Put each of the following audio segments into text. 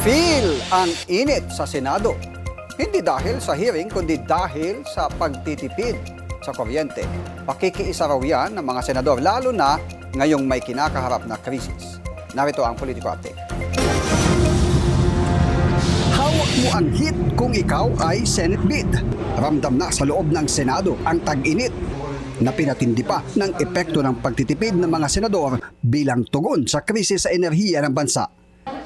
Feel ang init sa Senado. Hindi dahil sa hearing, kundi dahil sa pagtitipid sa kuryente. Pakikiisa raw yan ng mga senador, lalo na ngayong may kinakaharap na krisis. Narito ang Politico Update. Hawak mo ang hit kung ikaw ay Senate bid. Ramdam na sa loob ng Senado ang tag-init na pinatindi pa ng epekto ng pagtitipid ng mga senador bilang tugon sa krisis sa enerhiya ng bansa.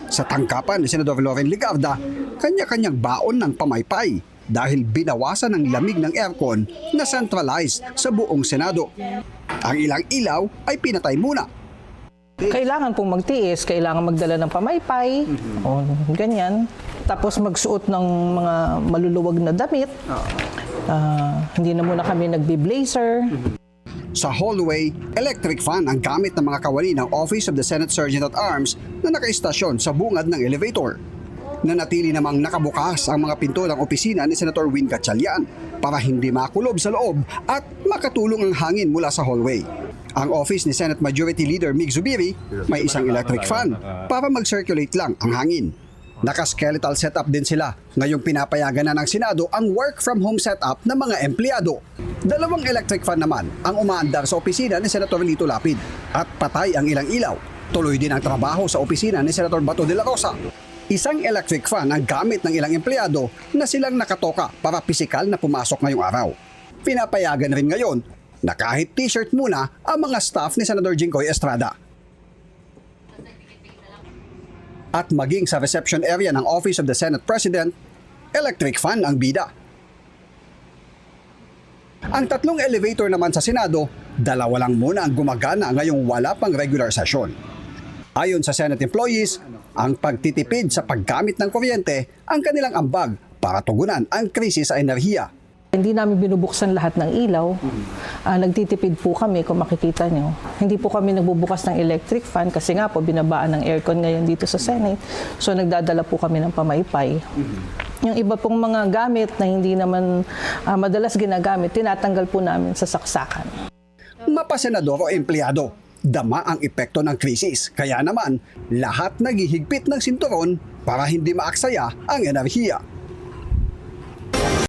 Sa tangkapan ni Senador Loren Legarda, kanya-kanyang baon ng pamaypay dahil binawasan ng lamig ng aircon na centralized sa buong Senado. Ang ilang ilaw ay pinatay muna. Kailangan pong magtiis, kailangan magdala ng pamaypay, o ganyan. Tapos magsuot ng mga maluluwag na damit. Hindi na muna kami nagbi-blazer. Sa hallway, electric fan ang gamit ng mga kawani ng Office of the Senate Sergeant-at-Arms na nakaistasyon sa bungad ng elevator. Nanatili namang nakabukas ang mga pinto ng opisina ni Senator Win Gatchalian para hindi makulob sa loob at makatulong ang hangin mula sa hallway. Ang office ni Senate Majority Leader Mig Zubiri may isang electric fan para mag-circulate lang ang hangin. Naka-skeletal setup din sila ngayong pinapayagan na ng Senado ang work-from-home setup ng mga empleyado. Dalawang electric fan naman ang umaandar sa opisina ni Senator Lito Lapid at patay ang ilang ilaw. Tuloy din ang trabaho sa opisina ni Senator Bato de la Rosa. Isang electric fan ang gamit ng ilang empleyado na silang nakatoka para pisikal na pumasok ngayong araw. Pinapayagan rin ngayon na kahit t-shirt muna ang mga staff ni Senator Jinggoy Estrada. At maging sa reception area ng Office of the Senate President, electric fan ang bida. Ang tatlong elevator naman sa Senado, dalawa lang muna ang gumagana ngayong wala pang regular session. Ayon sa Senate employees, ang pagtitipid sa paggamit ng kuryente ang kanilang ambag para tugunan ang krisis sa enerhiya. Hindi namin binubuksan lahat ng ilaw. Nagtitipid po kami, kung makikita nyo. Hindi po kami nagbubukas ng electric fan kasi nga po binabaan ng aircon ngayon dito sa Senate. So nagdadala po kami ng pamaypay. Yung iba pong mga gamit na hindi naman madalas ginagamit, tinatanggal po namin sa saksakan. Mapasenador o empleyado, dama ang epekto ng krisis. Kaya naman, lahat naghihigpit ng sinturon para hindi maaksaya ang enerhiya.